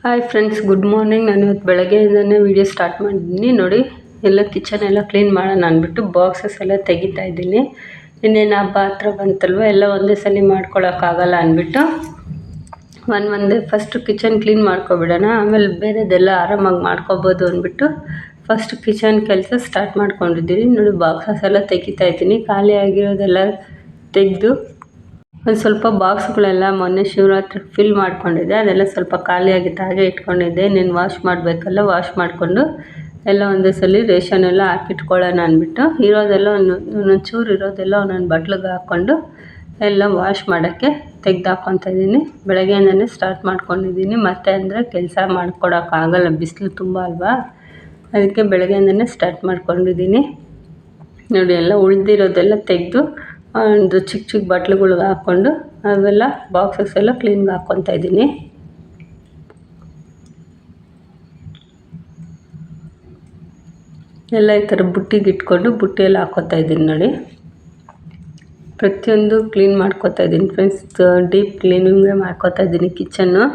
Hi friends, good morning. ನಾನು ಇವತ್ತು ಬೆಳಗ್ಗೆಯಿಂದನೇ video start ಮಾಡಿದ್ದೀನಿ. ನೋಡಿ, ಎಲ್ಲ ಕಿಚನ್ ಎಲ್ಲ ಕ್ಲೀನ್ ಮಾಡೋಣ ಅಂದ್ಬಿಟ್ಟು ಬಾಕ್ಸಸ್ ಎಲ್ಲ ತೆಗಿತಾ ಇದ್ದೀನಿ. ಇನ್ನೇನು ಹಬ್ಬ ಹತ್ರ ಬಂತಲ್ವ, ಎಲ್ಲ ಒಂದೇ ಸಲ ಮಾಡ್ಕೊಳಕ್ಕಾಗಲ್ಲ ಅಂದ್ಬಿಟ್ಟು ಒಂದೇ ಫಸ್ಟು ಕಿಚನ್ ಕ್ಲೀನ್ ಮಾಡ್ಕೊಬಿಡೋಣ, ಆಮೇಲೆ ಬೇರೆದೆಲ್ಲ ಆರಾಮಾಗಿ ಮಾಡ್ಕೊಬೋದು ಅಂದ್ಬಿಟ್ಟು ಫಸ್ಟ್ ಕಿಚನ್ ಕೆಲಸ ಸ್ಟಾರ್ಟ್ ಮಾಡ್ಕೊಂಡಿದ್ದೀನಿ. ನೋಡಿ, ಬಾಕ್ಸಸ್ ಎಲ್ಲ ತೆಗಿತಾ ಇದ್ದೀನಿ. ಖಾಲಿ ಆಗಿರೋದೆಲ್ಲ ತೆಗೆದು ಒಂದು ಸ್ವಲ್ಪ ಬಾಕ್ಸ್ಗಳೆಲ್ಲ ಮೊನ್ನೆ ಶಿವರಾತ್ರಿಗೆ ಫಿಲ್ ಮಾಡ್ಕೊಂಡಿದ್ದೆ, ಅದೆಲ್ಲ ಸ್ವಲ್ಪ ಖಾಲಿಯಾಗಿತ್ತು, ಹಾಗೆ ಇಟ್ಕೊಂಡಿದ್ದೆ. ನೀನು ವಾಶ್ ಮಾಡಬೇಕಲ್ಲ, ವಾಶ್ ಮಾಡಿಕೊಂಡು ಎಲ್ಲ ಒಂದೇ ಸಲ ರೇಷನ್ ಎಲ್ಲ ಹಾಕಿಟ್ಕೊಳ್ಳೋಣ ಅಂದ್ಬಿಟ್ಟು ಇರೋದೆಲ್ಲ ಒಂದೊಂದು ಚೂರು ಇರೋದೆಲ್ಲ ಒಂದೊಂದು ಬಟ್ಲಿಗೆ ಹಾಕ್ಕೊಂಡು ಎಲ್ಲ ವಾಶ್ ಮಾಡೋಕ್ಕೆ ತೆಗ್ದು ಹಾಕ್ಕೊತಾ ಇದ್ದೀನಿ. ಬೆಳಗ್ಗೆಯಿಂದನೇ ಸ್ಟಾರ್ಟ್ ಮಾಡ್ಕೊಂಡಿದ್ದೀನಿ. ಮತ್ತೆ ಅಂದರೆ ಕೆಲಸ ಮಾಡ್ಕೊಡೋಕ್ಕಾಗಲ್ಲ, ಬಿಸಿಲು ತುಂಬ ಅಲ್ವಾ, ಅದಕ್ಕೆ ಬೆಳಗ್ಗೆಯಿಂದನೇ ಸ್ಟಾರ್ಟ್ ಮಾಡ್ಕೊಂಡಿದ್ದೀನಿ. ನೋಡಿ, ಎಲ್ಲ ಉಳಿದಿರೋದೆಲ್ಲ ತೆಗೆದು ಒಂದು ಚಿಕ್ಕ ಚಿಕ್ಕ ಬಟ್ಲುಗಳ್ಗೆ ಹಾಕ್ಕೊಂಡು ಅವೆಲ್ಲ ಬಾಕ್ಸಸ್ ಎಲ್ಲ ಕ್ಲೀನ್ಗೆ ಹಾಕ್ಕೊತಾ ಇದ್ದೀನಿ. ಎಲ್ಲ ಈ ಥರ ಬುಟ್ಟಿಗೆ ಇಟ್ಕೊಂಡು ಬುಟ್ಟಿಯಲ್ಲಿ ಹಾಕ್ಕೊತಾ ಇದ್ದೀನಿ. ನೋಡಿ, ಪ್ರತಿಯೊಂದು ಕ್ಲೀನ್ ಮಾಡ್ಕೊತಾ ಇದ್ದೀನಿ ಫ್ರೆಂಡ್ಸ್. ಡೀಪ್ ಕ್ಲೀನಿಂಗೇ ಮಾಡ್ಕೊತಾ ಇದ್ದೀನಿ ಕಿಚನ್ನು.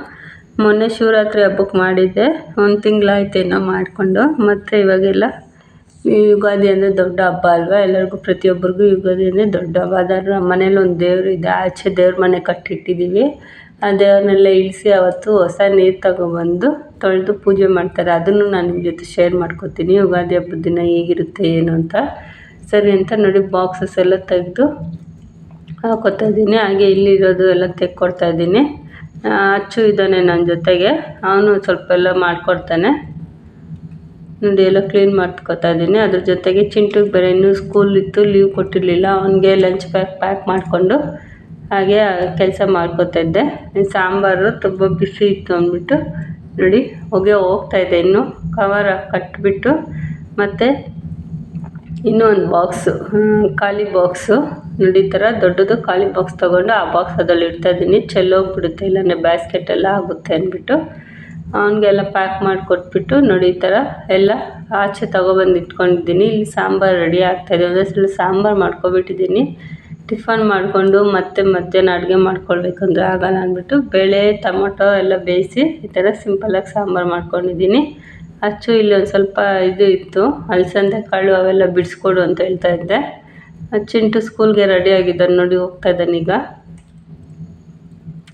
ಮೊನ್ನೆ ಶಿವರಾತ್ರಿ ಹಬ್ಬಕ್ಕೆ ಮಾಡಿದ್ದೆ, 1 ತಿಂಗಳಾಯ್ತೇನೋ ಮಾಡಿಕೊಂಡು. ಮತ್ತು ಇವಾಗೆಲ್ಲ ಯುಗಾದಿ ಅಂದರೆ ದೊಡ್ಡ ಹಬ್ಬ ಅಲ್ವಾ, ಎಲ್ಲರಿಗೂ ಪ್ರತಿಯೊಬ್ಬರಿಗೂ ಯುಗಾದಿ ಅಂದರೆ ದೊಡ್ಡ ಹಬ್ಬ. ಅದರ ಮನೇಲಿ ಒಂದು ದೇವರು ಇದೆ, ಆಚೆ ದೇವ್ರ ಮನೆ ಕಟ್ಟಿಟ್ಟಿದ್ದೀವಿ. ಆ ದೇವ್ರನ್ನೆಲ್ಲ ಇಳಿಸಿ ಅವತ್ತು ಹೊಸ ನೀರು ತಗೊಬಂದು ತೊಳೆದು ಪೂಜೆ ಮಾಡ್ತಾರೆ. ಅದನ್ನು ನಾನು ನಿಮ್ಮ ಜೊತೆ ಶೇರ್ ಮಾಡ್ಕೊತೀನಿ, ಯುಗಾದಿ ಹಬ್ಬದ ದಿನ ಹೇಗಿರುತ್ತೆ ಏನು ಅಂತ. ಸರಿ ಅಂತ ನೋಡಿ, ಬಾಕ್ಸಸ್ ಎಲ್ಲ ತೆಗೆದು ಹಾಕೋತಾ ಇದ್ದೀನಿ. ಹಾಗೆ ಇಲ್ಲಿರೋದು ಎಲ್ಲ ತೆಕ್ಕೊಡ್ತಾ ಇದ್ದೀನಿ. ಅಚ್ಚು ಇದ್ದಾನೆ ನನ್ನ ಜೊತೆಗೆ, ಅವನು ಸ್ವಲ್ಪ ಎಲ್ಲ ಮಾಡಿಕೊಡ್ತಾನೆ. ನೋಡಿ, ಎಲ್ಲ ಕ್ಲೀನ್ ಮಾಡ್ಕೊತಾ ಇದ್ದೀನಿ. ಅದ್ರ ಜೊತೆಗೆ ಚಿಂಟುಗೆ ಬೇರೆ ಇನ್ನೂ ಸ್ಕೂಲ್ ಇತ್ತು, ಲೀವ್ ಕೊಟ್ಟಿರಲಿಲ್ಲ. ಅವನಿಗೆ ಲಂಚ್ ಪ್ಯಾಕ್ ಮಾಡಿಕೊಂಡು ಹಾಗೆ ಕೆಲಸ ಮಾಡ್ಕೊತಾ ಇದ್ದೆ. ಸಾಂಬಾರು ತುಂಬ ಬಿಸಿ ಇತ್ತು ಅಂದ್ಬಿಟ್ಟು ನೋಡಿ ಹೊಗೆ ಹೋಗ್ತಾಯಿದ್ದೆ. ಇನ್ನು ಕವರ್ ಕಟ್ಟಿಬಿಟ್ಟು ಮತ್ತು ಇನ್ನೂ ಒಂದು ಬಾಕ್ಸು, ಖಾಲಿ ಬಾಕ್ಸು ನೋಡಿ, ಈ ಥರ ದೊಡ್ಡದು ಖಾಲಿ ಬಾಕ್ಸ್ ತೊಗೊಂಡು ಆ ಬಾಕ್ಸ್ ಅದ್ರಲ್ಲಿ ಇಡ್ತಾಯಿದ್ದೀನಿ. ಚೆಲ್ಲೋಗಿಬಿಡುತ್ತೆ, ಇಲ್ಲಾಂದರೆ ಬ್ಯಾಸ್ಕೆಟೆಲ್ಲ ಆಗುತ್ತೆ ಅಂದ್ಬಿಟ್ಟು ಅವನಿಗೆಲ್ಲ ಪ್ಯಾಕ್ ಮಾಡಿಕೊಟ್ಬಿಟ್ಟು ನೋಡಿ, ಈ ಥರ ಎಲ್ಲ ಆಚೆ ತೊಗೊಬಂದು ಇಟ್ಕೊಂಡಿದ್ದೀನಿ. ಇಲ್ಲಿ ಸಾಂಬಾರು ರೆಡಿ ಆಗ್ತಾಯಿದೆ. ಒಂದೇ ಸಲ ಸಾಂಬಾರು ಮಾಡ್ಕೊಬಿಟ್ಟಿದ್ದೀನಿ. ಟಿಫನ್ ಮಾಡಿಕೊಂಡು ಮತ್ತೆ ಮಧ್ಯಾಹ್ನ ಅಡುಗೆ ಮಾಡ್ಕೊಳ್ಬೇಕಂದ್ರೆ ಆಗಲ್ಲ ಅಂದ್ಬಿಟ್ಟು ಬೇಳೆ ಟೊಮೊಟೊ ಎಲ್ಲ ಬೇಯಿಸಿ ಈ ಥರ ಸಿಂಪಲ್ಲಾಗಿ ಸಾಂಬಾರು ಮಾಡ್ಕೊಂಡಿದ್ದೀನಿ. ಅಚ್ಚು ಇಲ್ಲಿ ಒಂದು ಸ್ವಲ್ಪ ಇದು ಇತ್ತು, ಅಲಸಂದೆ ಕಾಳು ಅವೆಲ್ಲ ಬಿಡಿಸ್ಕೊಡು ಅಂತ ಹೇಳ್ತಾ ಇದ್ದೆ. ಚಿಂಟು ಸ್ಕೂಲ್ಗೆ ರೆಡಿ ಆಗಿದ್ದಾನೆ ನೋಡಿ, ಹೋಗ್ತಾ ಇದ್ದಾನೆ ಈಗ.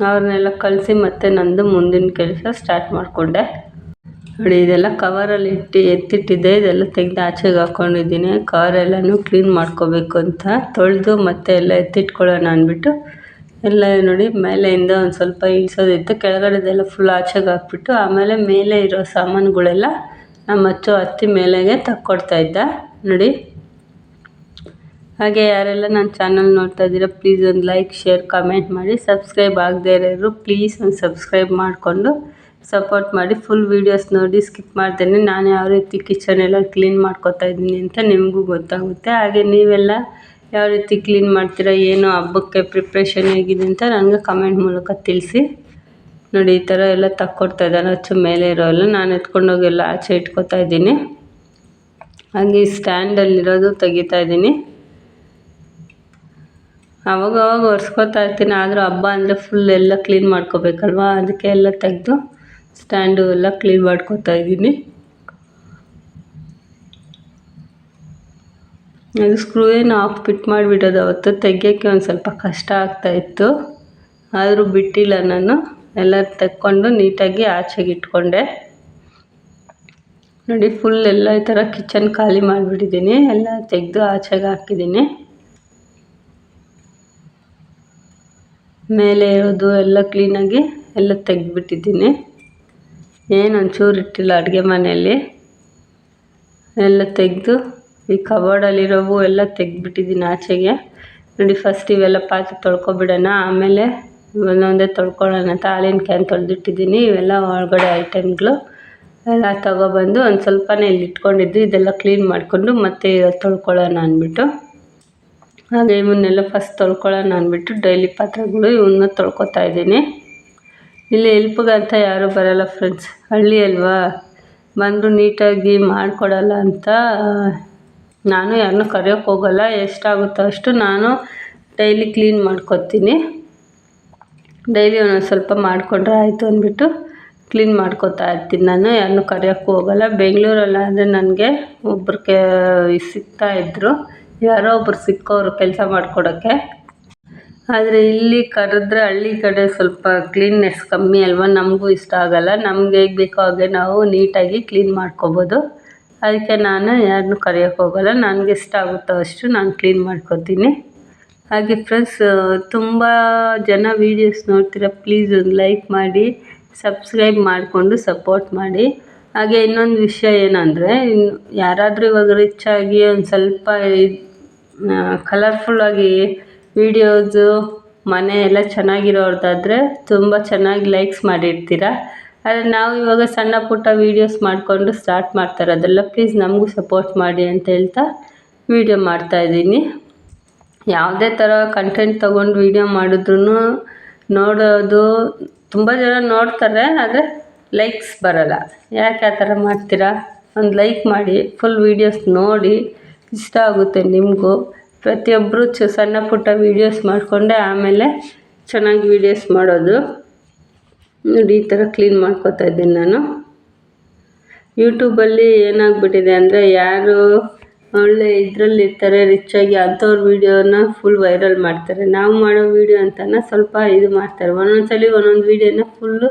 ಅವ್ರನ್ನೆಲ್ಲ ಕಳಿಸಿ ಮತ್ತೆ ನಂದು ಮುಂದಿನ ಕೆಲಸ ಸ್ಟಾರ್ಟ್ ಮಾಡಿಕೊಂಡೆ. ನೋಡಿ, ಇದೆಲ್ಲ ಕವರಲ್ಲಿ ಎತ್ತಿಟ್ಟಿದ್ದೆ, ಇದೆಲ್ಲ ತೆಗೆದು ಆಚೆಗೆ ಹಾಕ್ಕೊಂಡಿದ್ದೀನಿ. ಕವರೆಲ್ಲನೂ ಕ್ಲೀನ್ ಮಾಡ್ಕೋಬೇಕು ಅಂತ ತೊಳೆದು ಮತ್ತೆ ಎಲ್ಲ ಎತ್ತಿಟ್ಕೊಳ್ಳೋಣ ಅಂದ್ಬಿಟ್ಟು ಎಲ್ಲ ನೋಡಿ, ಮೇಲೆಯಿಂದ ಒಂದು ಸ್ವಲ್ಪ ಇಳಿಸೋದಿತ್ತು, ಕೆಳಗಡೆದೆಲ್ಲ ಫುಲ್ ಆಚೆಗೆ ಹಾಕ್ಬಿಟ್ಟು ಆಮೇಲೆ ಮೇಲೆ ಇರೋ ಸಾಮಾನುಗಳೆಲ್ಲ ನಮ್ಮ ಹತ್ತಿ ಮೇಲೆಗೆ ತಕ್ಕೊಡ್ತಾ ಇದ್ದ ನೋಡಿ. ಹಾಗೆ ಯಾರೆಲ್ಲ ನನ್ನ ಚಾನಲ್ ನೋಡ್ತಾ ಇದ್ದೀರಾ, ಪ್ಲೀಸ್ ಒಂದು ಲೈಕ್, ಶೇರ್, ಕಮೆಂಟ್ ಮಾಡಿ. ಸಬ್ಸ್ಕ್ರೈಬ್ ಆಗದೇ ಇರೋರು ಪ್ಲೀಸ್ ಒಂದು ಸಬ್ಸ್ಕ್ರೈಬ್ ಮಾಡಿಕೊಂಡು ಸಪೋರ್ಟ್ ಮಾಡಿ. ಫುಲ್ ವೀಡಿಯೋಸ್ ನೋಡಿ, ಸ್ಕಿಪ್ ಮಾಡ್ತೇನೆ. ನಾನು ಯಾವ ರೀತಿ ಕಿಚನ್ ಎಲ್ಲ ಕ್ಲೀನ್ ಮಾಡ್ಕೊತಾ ಇದ್ದೀನಿ ಅಂತ ನಿಮಗೂ ಗೊತ್ತಾಗುತ್ತೆ. ಹಾಗೆ ನೀವೆಲ್ಲ ಯಾವ ರೀತಿ ಕ್ಲೀನ್ ಮಾಡ್ತೀರಾ, ಏನು ಹಬ್ಬಕ್ಕೆ ಪ್ರಿಪ್ರೇಷನ್ ಹೇಗಿದೆ ಅಂತ ನನಗೆ ಕಮೆಂಟ್ ಮೂಲಕ ತಿಳಿಸಿ. ನೋಡಿ, ಈ ಥರ ಎಲ್ಲ ತಕ್ಕೊಡ್ತಾ ಇದ್ದಾನೆ ಅಚ್ಚು ಮೇಲೆ ಇರೋಲ್ಲ. ನಾನು ಎತ್ಕೊಂಡೋಗಿ ಎಲ್ಲ ಆಚೆ ಇಟ್ಕೊತಾ ಇದ್ದೀನಿ. ಹಾಗೆ ಸ್ಟ್ಯಾಂಡಲ್ಲಿರೋದು ತೆಗಿತಾ ಇದ್ದೀನಿ. ಅವಾಗವಾಗ ಒರೆಸ್ಕೊತಾ ಇರ್ತೀನಿ, ಆದರೂ ಹಬ್ಬ ಅಂದರೆ ಫುಲ್ ಎಲ್ಲ ಕ್ಲೀನ್ ಮಾಡ್ಕೋಬೇಕಲ್ವ, ಅದಕ್ಕೆ ಎಲ್ಲ ತೆಗೆದು ಸ್ಟ್ಯಾಂಡು ಎಲ್ಲ ಕ್ಲೀನ್ ಮಾಡ್ಕೊತಾ ಇದ್ದೀನಿ. ಅದು ಸ್ಕ್ರೂ ಏನು ಆಫ್ ಫಿಟ್ ಮಾಡಿಬಿಡೋದು, ಅವತ್ತು ತೆಗಿಯೋಕ್ಕೆ ಒಂದು ಸ್ವಲ್ಪ ಕಷ್ಟ ಆಗ್ತಾಯಿತ್ತು, ಆದರೂ ಬಿಟ್ಟಿಲ್ಲ ನಾನು. ಎಲ್ಲ ತೆಕ್ಕೊಂಡು ನೀಟಾಗಿ ಆಚೆಗೆ ಇಟ್ಕೊಂಡೆ. ನೋಡಿ, ಫುಲ್ ಎಲ್ಲ ಈ ಥರ ಕಿಚನ್ ಖಾಲಿ ಮಾಡಿಬಿಟ್ಟಿದ್ದೀನಿ, ಎಲ್ಲ ತೆಗೆದು ಆಚೆಗೆ ಹಾಕಿದ್ದೀನಿ. ಮೇಲೆ ಇರೋದು ಎಲ್ಲ ಕ್ಲೀನಾಗಿ ಎಲ್ಲ ತೆಗೆದ್ಬಿಟ್ಟಿದ್ದೀನಿ. ಏನು ಒಂಚೂರು ಇಟ್ಟಿಲ್ಲ ಅಡುಗೆ ಮನೆಯಲ್ಲಿ, ಎಲ್ಲ ತೆಗೆದು ಈ ಕಬೋರ್ಡಲ್ಲಿರೋವು ಎಲ್ಲ ತೆಗೆದ್ಬಿಟ್ಟಿದ್ದೀನಿ ಆಚೆಗೆ. ನೋಡಿ, ಫಸ್ಟ್ ಇವೆಲ್ಲ ಪಾತ್ರೆ ತೊಳ್ಕೊಬಿಡೋಣ, ಆಮೇಲೆ ಒಂದೊಂದೇ ತೊಳ್ಕೊಳ್ಳೋಣ ಅಂತ ಹಾಲಿನ ಕ್ಯಾನ್ ತೊಳೆದಿಟ್ಟಿದ್ದೀನಿ. ಇವೆಲ್ಲ ಒಳಗಡೆ ಐಟಮ್ಗಳು ಎಲ್ಲ ತೊಗೊಬಂದು ಒಂದು ಸ್ವಲ್ಪನೇ ಇಲ್ಲಿ ಇಟ್ಕೊಂಡಿದ್ದು, ಇದೆಲ್ಲ ಕ್ಲೀನ್ ಮಾಡಿಕೊಂಡು ಮತ್ತೆ ತೊಳ್ಕೊಳ್ಳೋಣ ಅಂದ್ಬಿಟ್ಟು ಹಾಗೆ ಇವನ್ನೆಲ್ಲ ಫಸ್ಟ್ ತೊಳ್ಕೊಳ್ಳೋಣ ಅಂದ್ಬಿಟ್ಟು ಡೈಲಿ ಪಾತ್ರೆಗಳು ಇವನ್ನ ತೊಳ್ಕೊತಾ ಇದ್ದೀನಿ. ಇಲ್ಲಿ ಹೆಲ್ಪ್ಗಂತ ಯಾರೂ ಬರೋಲ್ಲ ಫ್ರೆಂಡ್ಸ್, ಹಳ್ಳಿ ಅಲ್ವಾ, ಬಂದರೂ ನೀಟಾಗಿ ಮಾಡಿಕೊಡಲ್ಲ ಅಂತ ನಾನು ಯಾರನ್ನೂ ಕರೆಯೋಕ್ಕೆ ಹೋಗಲ್ಲ. ಎಷ್ಟಾಗುತ್ತೋ ಅಷ್ಟು ನಾನು ಡೈಲಿ ಕ್ಲೀನ್ ಮಾಡ್ಕೊತೀನಿ. ಡೈಲಿ ಒಂದೊಂದು ಸ್ವಲ್ಪ ಮಾಡಿಕೊಂಡ್ರೆ ಆಯಿತು ಅಂದ್ಬಿಟ್ಟು ಕ್ಲೀನ್ ಮಾಡ್ಕೊತಾ ಇರ್ತೀನಿ ನಾನು. ಯಾರನ್ನೂ ಕರೆಯೋಕ್ಕೂ ಹೋಗಲ್ಲ. ಬೆಂಗಳೂರಲ್ಲಾದರೆ ನನಗೆ ಒಬ್ಬರು ಸಿಗ್ತಾಯಿದ್ರು, ಯಾರೋ ಒಬ್ಬರು ಸಿಕ್ಕೋರು ಕೆಲಸ ಮಾಡಿಕೊಡೋಕ್ಕೆ. ಆದರೆ ಇಲ್ಲಿ ಕರೆದ್ರೆ ಹಳ್ಳಿ ಕಡೆ ಸ್ವಲ್ಪ ಕ್ಲೀನ್ನೆಸ್ ಕಮ್ಮಿ ಅಲ್ವಾ, ನಮಗೂ ಇಷ್ಟ ಆಗೋಲ್ಲ. ನಮ್ಗೆ ಹೇಗೆ ಬೇಕೋ ಹಾಗೆ ನಾವು ನೀಟಾಗಿ ಕ್ಲೀನ್ ಮಾಡ್ಕೊಬೋದು. ಅದಕ್ಕೆ ನಾನು ಯಾರನ್ನೂ ಕರೆಯೋಕ್ಕೆ ಹೋಗಲ್ಲ. ನನಗೆ ಇಷ್ಟ ಆಗುತ್ತೋ ಅಷ್ಟು ನಾನು ಕ್ಲೀನ್ ಮಾಡ್ಕೊತೀನಿ. ಹಾಗೆ ಫ್ರೆಂಡ್ಸ್, ತುಂಬ ಜನ ವೀಡಿಯೋಸ್ ನೋಡ್ತೀರ, ಪ್ಲೀಸ್ ಒಂದು ಲೈಕ್ ಮಾಡಿ, ಸಬ್ಸ್ಕ್ರೈಬ್ ಮಾಡಿಕೊಂಡು ಸಪೋರ್ಟ್ ಮಾಡಿ. ಹಾಗೆ ಇನ್ನೊಂದು ವಿಷಯ ಏನಂದರೆ, ಯಾರಾದರೂ ಇವಾಗ ರಿಚ್ಚಾಗಿ ಒಂದು ಸ್ವಲ್ಪ ಕಲರ್ಫುಲ್ಲಾಗಿ ವೀಡಿಯೋಸು ಮನೆ ಎಲ್ಲ ಚೆನ್ನಾಗಿರೋರ್ದಾದರೆ ತುಂಬ ಚೆನ್ನಾಗಿ ಲೈಕ್ಸ್ ಮಾಡಿರ್ತೀರ. ಆದರೆ ನಾವು ಇವಾಗ ಸಣ್ಣ ಪುಟ್ಟ ವೀಡಿಯೋಸ್ ಮಾಡಿಕೊಂಡು ಸ್ಟಾರ್ಟ್ ಮಾಡ್ತಾರೆ, ಅದೆಲ್ಲ ಪ್ಲೀಸ್ ನಮಗೂ ಸಪೋರ್ಟ್ ಮಾಡಿ ಅಂತ ಹೇಳ್ತಾ ವೀಡಿಯೋ ಮಾಡ್ತಾಯಿದ್ದೀನಿ. ಯಾವುದೇ ಥರ ಕಂಟೆಂಟ್ ತೊಗೊಂಡು ವೀಡಿಯೋ ಮಾಡಿದ್ರೂ ನೋಡೋದು ತುಂಬ ಜನ ನೋಡ್ತಾರೆ, ಆದರೆ ಲೈಕ್ಸ್ ಬರೋಲ್ಲ. ಯಾಕೆ ಆ ಥರ ಮಾಡ್ತೀರಾ? ಒಂದು ಲೈಕ್ ಮಾಡಿ, ಫುಲ್ ವೀಡಿಯೋಸ್ ನೋಡಿ, ಇಷ್ಟ ಆಗುತ್ತೆ ನಿಮಗೂ. ಪ್ರತಿಯೊಬ್ಬರು ಸಣ್ಣ ಪುಟ್ಟ ವೀಡಿಯೋಸ್ ಮಾಡಿಕೊಂಡೆ ಆಮೇಲೆ ಚೆನ್ನಾಗಿ ವೀಡಿಯೋಸ್ ಮಾಡೋದು. ನೋಡಿ, ಈ ಥರ ಕ್ಲೀನ್ ಮಾಡ್ಕೊತಾ ಇದ್ದೀನಿ ನಾನು. ಯೂಟ್ಯೂಬಲ್ಲಿ ಏನಾಗ್ಬಿಟ್ಟಿದೆ ಅಂದರೆ, ಯಾರು ಒಳ್ಳೆ ಇದರಲ್ಲಿರ್ತಾರೆ ರಿಚ್ಚಾಗಿ ಅಂಥವ್ರ ವೀಡಿಯೋನ ಫುಲ್ ವೈರಲ್ ಮಾಡ್ತಾರೆ. ನಾವು ಮಾಡೋ ವೀಡಿಯೋ ಅಂತಲೇ ಸ್ವಲ್ಪ ಇದು ಮಾಡ್ತಾರೆ. ಒಂದೊಂದು ವೀಡಿಯೋನ ಫುಲ್ಲು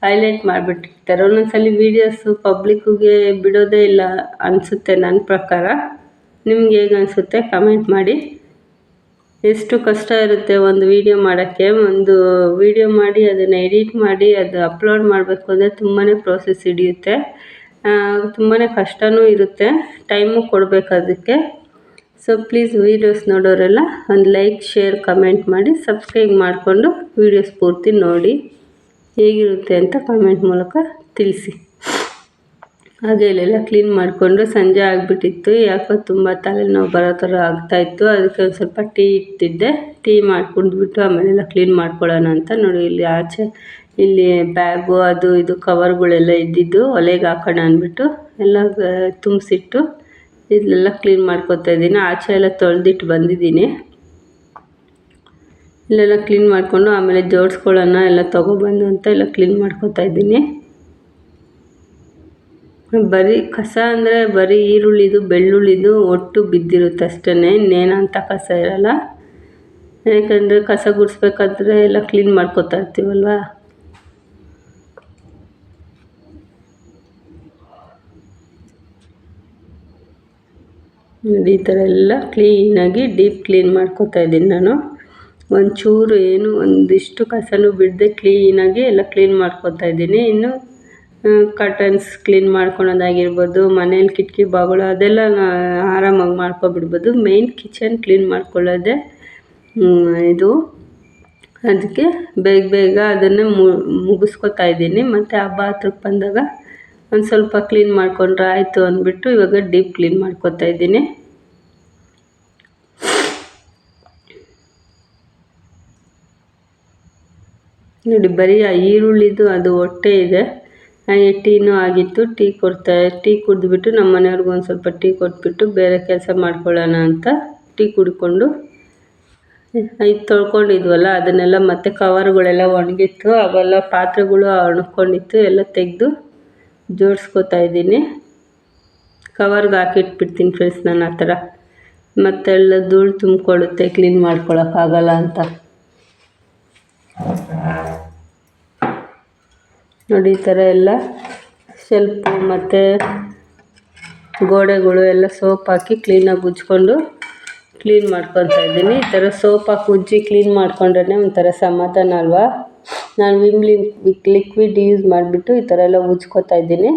ಹೈಲೈಟ್ ಮಾಡಿಬಿಟ್ಟಿರ್ತಾರೆ. ಒಂದೊಂದು ವೀಡಿಯೋಸು ಪಬ್ಲಿಕ್ಕಿಗೆ ಬಿಡೋದೇ ಇಲ್ಲ ಅನಿಸುತ್ತೆ ನನ್ನ ಪ್ರಕಾರ. ನಿಮ್ಗೆ ಹೇಗೆ ಅನಿಸುತ್ತೆ ಕಮೆಂಟ್ ಮಾಡಿ. ಎಷ್ಟು ಕಷ್ಟ ಇರುತ್ತೆ ಒಂದು ವೀಡಿಯೋ ಮಾಡೋಕ್ಕೆ. ಒಂದು ವೀಡಿಯೋ ಮಾಡಿ ಅದನ್ನು ಎಡಿಟ್ ಮಾಡಿ ಅದು ಅಪ್ಲೋಡ್ ಮಾಡಬೇಕು ಅಂದರೆ ತುಂಬಾ ಪ್ರೋಸೆಸ್ ಹಿಡಿಯುತ್ತೆ, ತುಂಬಾ ಕಷ್ಟವೂ ಇರುತ್ತೆ, ಟೈಮು ಕೊಡಬೇಕು ಅದಕ್ಕೆ. ಸೊ ಪ್ಲೀಸ್ ವೀಡಿಯೋಸ್ ನೋಡೋರೆಲ್ಲ ಒಂದು ಲೈಕ್, ಶೇರ್, ಕಮೆಂಟ್ ಮಾಡಿ, ಸಬ್ಸ್ಕ್ರೈಬ್ ಮಾಡಿಕೊಂಡು ವೀಡಿಯೋಸ್ ಪೂರ್ತಿ ನೋಡಿ ಹೇಗಿರುತ್ತೆ ಅಂತ ಕಮೆಂಟ್ ಮೂಲಕ ತಿಳಿಸಿ. ಹಾಗೆ ಇಲ್ಲೆಲ್ಲ ಕ್ಲೀನ್ ಮಾಡಿಕೊಂಡು ಸಂಜೆ ಆಗಿಬಿಟ್ಟಿತ್ತು. ಯಾಕೋ ತುಂಬ ತಲೆನೋವು ಬರೋ ಥರ ಆಗ್ತಾಯಿತ್ತು. ಅದಕ್ಕೆ ಒಂದು ಸ್ವಲ್ಪ ಟೀ ಇಟ್ಟಿದ್ದೆ. ಟೀ ಮಾಡ್ಕೊಂಡ್ಬಿಟ್ಟು ಆಮೇಲೆಲ್ಲ ಕ್ಲೀನ್ ಮಾಡ್ಕೊಳ್ಳೋಣ ಅಂತ. ನೋಡಿ, ಇಲ್ಲಿ ಆಚೆ ಇಲ್ಲಿ ಬ್ಯಾಗು ಅದು ಇದು ಕವರ್ಗಳೆಲ್ಲ ಇದ್ದಿದ್ದು ಒಲೆಗೆ ಹಾಕೋಣ ಅಂದ್ಬಿಟ್ಟು ಎಲ್ಲ ತುಂಬಿಸಿಟ್ಟು ಇಲ್ಲೆಲ್ಲ ಕ್ಲೀನ್ ಮಾಡ್ಕೊತಾ ಇದ್ದೀನಿ. ಆಚೆ ಎಲ್ಲ ತೊಳೆದಿಟ್ಟು ಬಂದಿದ್ದೀನಿ. ಇಲ್ಲೆಲ್ಲ ಕ್ಲೀನ್ ಮಾಡಿಕೊಂಡು ಆಮೇಲೆ ಜೋಡಿಸ್ಕೊಳ್ಳೋಣ ಎಲ್ಲ ತೊಗೊಬಂದು ಅಂತ ಎಲ್ಲ ಕ್ಲೀನ್ ಮಾಡ್ಕೊತಾ ಇದ್ದೀನಿ. ಬರೀ ಕಸ ಅಂದರೆ ಬರೀ ಈರುಳ್ಳಿದು ಬೆಳ್ಳುಳ್ಳಿದು ಒಟ್ಟು ಬಿದ್ದಿರುತ್ತೆ ಅಷ್ಟೇ, ಇನ್ನೇನಂತ ಕಸ ಇರೋಲ್ಲ. ಯಾಕಂದರೆ ಕಸ ಗುಡಿಸ್ಬೇಕಾದ್ರೆ ಎಲ್ಲ ಕ್ಲೀನ್ ಮಾಡ್ಕೊತಾ ಇರ್ತೀವಲ್ವ. ಈ ಥರ ಎಲ್ಲ ಕ್ಲೀನಾಗಿ ಡೀಪ್ ಕ್ಲೀನ್ ಮಾಡ್ಕೊತಾ ಇದ್ದೀನಿ ನಾನು. ಒಂಚೂರು ಏನು ಒಂದಿಷ್ಟು ಕಸನೂ ಬಿಡದೆ ಕ್ಲೀನಾಗಿ ಎಲ್ಲ ಕ್ಲೀನ್ ಮಾಡ್ಕೊತಾ ಇದ್ದೀನಿ. ಇನ್ನು ಕರ್ಟನ್ಸ್ ಕ್ಲೀನ್ ಮಾಡ್ಕೊಳೋದಾಗಿರ್ಬೋದು, ಮನೇಲಿ ಕಿಟಕಿ ಬಾಗಿಲು ಅದೆಲ್ಲ ಆರಾಮಾಗಿ ಮಾಡ್ಕೊಬಿಡ್ಬೋದು. ಮೇಯ್ನ್ ಕಿಚನ್ ಕ್ಲೀನ್ ಮಾಡ್ಕೊಳ್ಳೋದೆ ಇದು. ಅದಕ್ಕೆ ಬೇಗ ಅದನ್ನು ಮುಗಿಸ್ಕೊತಾ ಇದ್ದೀನಿ. ಮತ್ತು ಹಬ್ಬ ಹತ್ರಕ್ಕೆ ಬಂದಾಗ ಒಂದು ಸ್ವಲ್ಪ ಕ್ಲೀನ್ ಮಾಡಿಕೊಂಡ್ರೆ ಆಯಿತು ಅಂದ್ಬಿಟ್ಟು ಇವಾಗ ಡೀಪ್ ಕ್ಲೀನ್ ಮಾಡ್ಕೊತಾ ಇದ್ದೀನಿ. ನೋಡಿ, ಬರೀ ಆ ಈರುಳ್ಳಿದು ಅದು ಹೊಟ್ಟೆ ಇದೆ. ಟೀನೂ ಆಗಿತ್ತು. ಟೀ ಕುಡಿದ್ಬಿಟ್ಟು ನಮ್ಮ ಮನೆಯವ್ರಿಗೂ ಒಂದು ಸ್ವಲ್ಪ ಟೀ ಕೊಟ್ಬಿಟ್ಟು ಬೇರೆ ಕೆಲಸ ಮಾಡ್ಕೊಳ್ಳೋಣ ಅಂತ ಟೀ ಕುಡ್ಕೊಂಡು ಇದು ತೊಳ್ಕೊಂಡಿದ್ವಲ್ಲ ಅದನ್ನೆಲ್ಲ ಮತ್ತೆ ಕವರ್ಗಳೆಲ್ಲ ಒಣಗಿತ್ತು, ಅವೆಲ್ಲ ಪಾತ್ರೆಗಳು ಒಣಕೊಂಡಿತ್ತು, ಎಲ್ಲ ತೆಗೆದು ಜೋಡಿಸ್ಕೊತಾ ಇದ್ದೀನಿ. ಕವರ್ಗೆ ಹಾಕಿಟ್ಬಿಡ್ತೀನಿ ಫ್ರೆಂಡ್ಸ್ ನಾನು ಆ ಥರ. ಮತ್ತೆಲ್ಲ ಧೂಳು ತುಂಬಿಕೊಳ್ಳುತ್ತೆ, ಕ್ಲೀನ್ ಮಾಡ್ಕೊಳಕ್ಕಾಗಲ್ಲ ಅಂತ. ನೋಡಿ, ಈ ಥರ ಎಲ್ಲ ಶೆಲ್ಫು ಮತ್ತು ಗೋಡೆಗಳು ಎಲ್ಲ ಸೋಪ್ ಹಾಕಿ ಕ್ಲೀನಾಗಿ ಉಜ್ಕೊಂಡು ಕ್ಲೀನ್ ಮಾಡ್ಕೊತಾ ಇದ್ದೀನಿ. ಈ ಥರ ಸೋಪ್ ಹಾಕಿ ಉಜ್ಜಿ ಕ್ಲೀನ್ ಮಾಡ್ಕೊಂಡ್ರೆ ಒಂಥರ ಸಮಾಧಾನ ಅಲ್ವಾ. ನಾನು ವಿಮ್ ಲಿಕ್ವಿಡ್ ಯೂಸ್ ಮಾಡಿಬಿಟ್ಟು ಈ ಥರ ಎಲ್ಲ ಉಜ್ಕೊತಾ ಇದ್ದೀನಿ.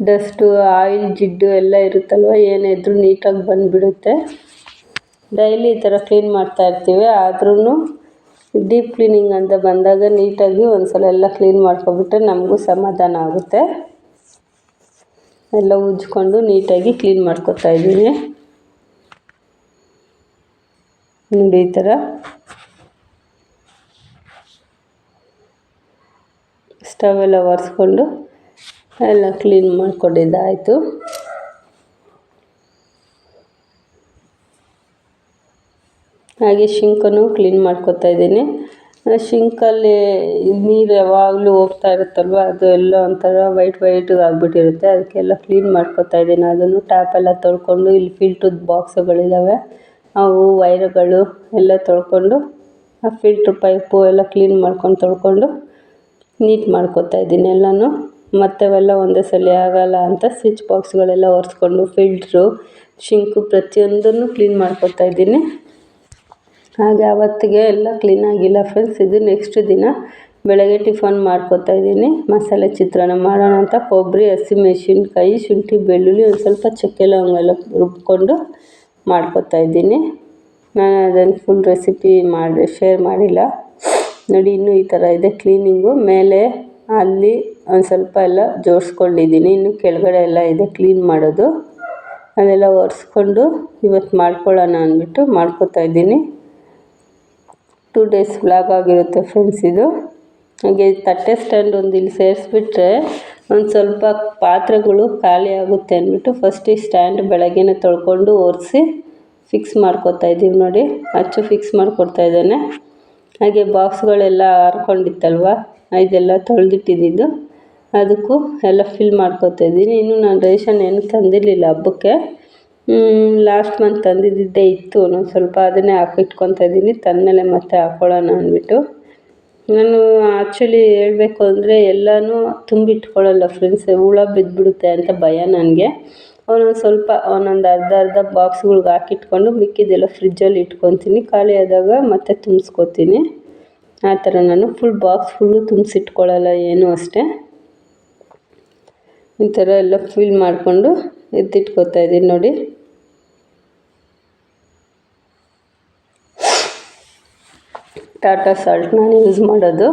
ಡಸ್ಟು, ಆಯಿಲ್, ಜಿಡ್ಡು ಎಲ್ಲ ಇರುತ್ತಲ್ವ, ಏನೇ ಇದ್ರೂ ನೀಟಾಗಿ ಬಂದುಬಿಡುತ್ತೆ. ಡೈಲಿ ಈ ಥರ ಕ್ಲೀನ್ ಮಾಡ್ತಾ ಇರ್ತೀವಿ. ಆದ್ರೂ ಡೀಪ್ ಕ್ಲೀನಿಂಗ್ ಅಂತ ಬಂದಾಗ ನೀಟಾಗಿ ಒಂದು ಸಲ ಎಲ್ಲ ಕ್ಲೀನ್ ಮಾಡ್ಕೊಬಿಟ್ರೆ ನಮಗೂ ಸಮಾಧಾನ ಆಗುತ್ತೆ. ಎಲ್ಲ ಉಜ್ಕೊಂಡು ನೀಟಾಗಿ ಕ್ಲೀನ್ ಮಾಡ್ಕೊತಾ ಇದ್ದೀನಿ. ನೋಡಿ, ಈ ಥರ ಸ್ಟವ್ ಎಲ್ಲ ಒರೆಸ್ಕೊಂಡು ಎಲ್ಲ ಕ್ಲೀನ್ ಮಾಡ್ಕೊಂಡಿದ್ದಾಯಿತು. ಹಾಗೆ ಶಿಂಕನ್ನು ಕ್ಲೀನ್ ಮಾಡ್ಕೊತಾ ಇದ್ದೀನಿ. ಶಿಂಕಲ್ಲಿ ನೀರು ಯಾವಾಗಲೂ ಹೋಗ್ತಾ ಇರುತ್ತಲ್ವ, ಅದು ಎಲ್ಲ ಒಂಥರ ವೈಟ್ಗೆ ಆಗಿಬಿಟ್ಟಿರುತ್ತೆ. ಅದಕ್ಕೆಲ್ಲ ಕ್ಲೀನ್ ಮಾಡ್ಕೊತಾ ಇದ್ದೀನಿ. ಅದನ್ನು ಟ್ಯಾಪೆಲ್ಲ ತೊಳ್ಕೊಂಡು, ಇಲ್ಲಿ ಫಿಲ್ಟ್ರದ್ದು ಬಾಕ್ಸುಗಳಿದ್ದಾವೆ, ಅವು ವೈರ್ಗಳು ಎಲ್ಲ ತೊಳ್ಕೊಂಡು, ಆ ಫಿಲ್ಟ್ರ್ ಪೈಪು ಎಲ್ಲ ಕ್ಲೀನ್ ಮಾಡ್ಕೊಂಡು ತೊಳ್ಕೊಂಡು ನೀಟ್ ಮಾಡ್ಕೊತಾ ಇದ್ದೀನಿ ಎಲ್ಲನೂ. ಮತ್ತು ಅವೆಲ್ಲ ಒಂದೇ ಸಲ ಆಗೋಲ್ಲ ಅಂತ ಸ್ವಿಚ್ ಬಾಕ್ಸ್ಗಳೆಲ್ಲ ಒರೆಸ್ಕೊಂಡು, ಫಿಲ್ಟ್ರು, ಶಿಂಕು ಪ್ರತಿಯೊಂದನ್ನು ಕ್ಲೀನ್ ಮಾಡ್ಕೊತಾ ಇದ್ದೀನಿ. ಹಾಗೆ ಆವತ್ತಿಗೆ ಎಲ್ಲ ಕ್ಲೀನಾಗಿಲ್ಲ ಫ್ರೆಂಡ್ಸ್. ಇದು ನೆಕ್ಸ್ಟ್ ದಿನ ಬೆಳಗ್ಗೆ ಟಿಫನ್ ಮಾಡ್ಕೊತಾ ಇದ್ದೀನಿ. ಮಸಾಲೆ ಚಿತ್ರಾನ್ನ ಮಾಡೋಣ ಅಂತ ಕೊಬ್ಬರಿ, ಹಸಿಮೆಣಸಿನ್ಕಾಯಿ, ಶುಂಠಿ, ಬೆಳ್ಳುಳ್ಳಿ, ಒಂದು ಸ್ವಲ್ಪ ಚಕ್ಕೆ ಲವಂಗ ಎಲ್ಲ ರುಬ್ಕೊಂಡು ಮಾಡ್ಕೊತಾ ಇದ್ದೀನಿ. ನಾನು ಅದನ್ನು ಫುಲ್ ರೆಸಿಪಿ ಶೇರ್ ಮಾಡಿಲ್ಲ ನೋಡಿ. ಇನ್ನೂ ಈ ಥರ ಇದೆ ಕ್ಲೀನಿಂಗು. ಮೇಲೆ ಅಲ್ಲಿ ಒಂದು ಸ್ವಲ್ಪ ಎಲ್ಲ ಜೋಡಿಸ್ಕೊಂಡಿದ್ದೀನಿ. ಇನ್ನು ಕೆಳಗಡೆ ಎಲ್ಲ ಇದೆ ಕ್ಲೀನ್ ಮಾಡೋದು. ಅದೆಲ್ಲ ಒರೆಸ್ಕೊಂಡು ಇವತ್ತು ಮಾಡ್ಕೊಳ್ಳೋಣ ಅಂದ್ಬಿಟ್ಟು ಮಾಡ್ಕೊತಾ ಇದ್ದೀನಿ. 2 days ವ್ಲಾಗ್ ಆಗಿರುತ್ತೆ ಫ್ರೆಂಡ್ಸ್ ಇದು. ಹಾಗೆ ತಟ್ಟೆ ಸ್ಟ್ಯಾಂಡ್ ಒಂದು ಇಲ್ಲಿ ಸೇರಿಸ್ಬಿಟ್ರೆ ಒಂದು ಸ್ವಲ್ಪ ಪಾತ್ರೆಗಳು ಖಾಲಿ ಆಗುತ್ತೆ ಅಂದ್ಬಿಟ್ಟು ಫಸ್ಟ್ ಈ ಸ್ಟ್ಯಾಂಡ್ ಬೆಳಗ್ಗೆನೇ ತೊಳ್ಕೊಂಡು ಒರೆಸಿ ಫಿಕ್ಸ್ ಮಾಡ್ಕೊತಾ ಇದ್ದೀವಿ ನೋಡಿ. ಅಚ್ಚು ಫಿಕ್ಸ್ ಮಾಡಿಕೊಡ್ತಾ ಇದ್ದಾನೆ. ಹಾಗೆ ಬಾಕ್ಸ್ಗಳೆಲ್ಲ ಹಾರ್ಕೊಂಡಿತ್ತಲ್ವ, ಇದೆಲ್ಲ ತೊಳೆದಿಟ್ಟಿದ್ದು, ಅದಕ್ಕೂ ಎಲ್ಲ ಫಿಲ್ ಮಾಡ್ಕೊತಾ ಇದ್ದೀನಿ. ಇನ್ನು ನಾನು ರೇಷನ್ ಏನು ತಂದಿರಲಿಲ್ಲ ಹಬ್ಬಕ್ಕೆ. ಲಾಸ್ಟ್ ಮಂತ್ ತಂದಿದ್ದೇ ಇತ್ತು, ನಾನು ಸ್ವಲ್ಪ ಅದನ್ನೇ ಹಾಕಿಟ್ಕೊತಾ ಇದ್ದೀನಿ. ತಂದಮೇಲೆ ಮತ್ತೆ ಹಾಕ್ಕೊಳ್ಳೋಣ ಅಂದ್ಬಿಟ್ಟು. ನಾನು ಆ್ಯಕ್ಚುಲಿ ಹೇಳಬೇಕು ಅಂದರೆ ಎಲ್ಲನೂ ತುಂಬಿಟ್ಕೊಳ್ಳಲ್ಲ ಫ್ರೆಂಡ್ಸ್, ಹುಳ ಬಿದ್ದುಬಿಡುತ್ತೆ ಅಂತ ಭಯ ನನಗೆ. ಒಂದೊಂದು ಅರ್ಧ ಬಾಕ್ಸ್ಗಳ್ಗೆ ಹಾಕಿಟ್ಕೊಂಡು ಮಿಕ್ಕಿದ್ದೆಲ್ಲ ಫ್ರಿಜ್ಜಲ್ಲಿ ಇಟ್ಕೊತೀನಿ. ಖಾಲಿ ಆದಾಗ ಮತ್ತೆ ತುಂಬಿಸ್ಕೊತೀನಿ. ಆ ಥರ ನಾನು ಬಾಕ್ಸ್ ಫುಲ್ಲು ತುಂಬಿಸಿಟ್ಕೊಳ್ಳಲ್ಲ ಏನೂ ಅಷ್ಟೇ. ಈ ಥರ ಎಲ್ಲ ಫಿಲ್ ಮಾಡಿಕೊಂಡು ಎತ್ತಿಟ್ಕೊತಾ ಇದ್ದೀನಿ ನೋಡಿ. ಟಾಟಾ ಸಾಲ್ಟ್ ನಾನು ಯೂಸ್ ಮಾಡೋದು.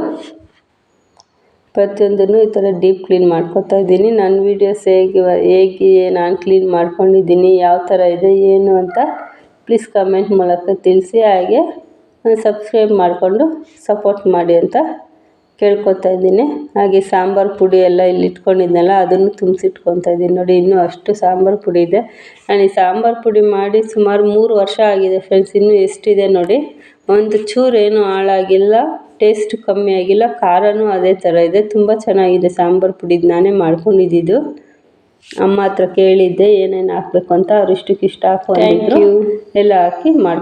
ಪ್ರತಿಯೊಂದನ್ನು ಈ ಥರ ಡೀಪ್ ಕ್ಲೀನ್ ಮಾಡ್ಕೊತಾ ಇದ್ದೀನಿ. ನನ್ನ ವೀಡಿಯೋಸ್ ಹೇಗೆ ನಾನು ಕ್ಲೀನ್ ಮಾಡ್ಕೊಂಡಿದ್ದೀನಿ, ಯಾವ ಥರ ಇದೆ ಏನು ಅಂತ ಪ್ಲೀಸ್ ಕಮೆಂಟ್ ಮೂಲಕ ತಿಳಿಸಿ. ಹಾಗೆ ಸಬ್ಸ್ಕ್ರೈಬ್ ಮಾಡಿಕೊಂಡು ಸಪೋರ್ಟ್ ಮಾಡಿ ಅಂತ ಕೇಳ್ಕೊತಾ ಇದ್ದೀನಿ. ಹಾಗೆ ಸಾಂಬಾರು ಪುಡಿ ಎಲ್ಲ ಇಲ್ಲಿ ಇಟ್ಕೊಂಡಿದ್ನಲ್ಲ, ಅದನ್ನು ತುಂಬಿಸಿಟ್ಕೊತಾ ಇದ್ದೀನಿ ನೋಡಿ. ಇನ್ನೂ ಅಷ್ಟು ಸಾಂಬಾರು ಪುಡಿ ಇದೆ. ನಾನು ಈ ಸಾಂಬಾರು ಪುಡಿ ಮಾಡಿ ಸುಮಾರು 3 ವರ್ಷ ಆಗಿದೆ ಫ್ರೆಂಡ್ಸ್. ಇನ್ನೂ ಎಷ್ಟಿದೆ ನೋಡಿ. ಒಂದು ಚೂರೇನು ಹಾಳಾಗಿಲ್ಲ, ಟೇಸ್ಟ್ ಕಮ್ಮಿ ಆಗಿಲ್ಲ, ಖಾರನೂ ಅದೇ ಥರ ಇದೆ. ತುಂಬ ಚೆನ್ನಾಗಿದೆ ಸಾಂಬಾರು ಪುಡಿ. ನಾನೇ ಮಾಡ್ಕೊಂಡಿದ್ದು. ಅಮ್ಮ ಹತ್ರ ಕೇಳಿದ್ದೆ ಏನೇನು ಹಾಕಬೇಕು ಅಂತ. ಅವ್ರು ಇಷ್ಟಕ್ಕಿಷ್ಟು ಹಾಕು ಅಂದಿದ್ರು. ಎಲ್ಲ ಹಾಕಿ ಮಾಡಿ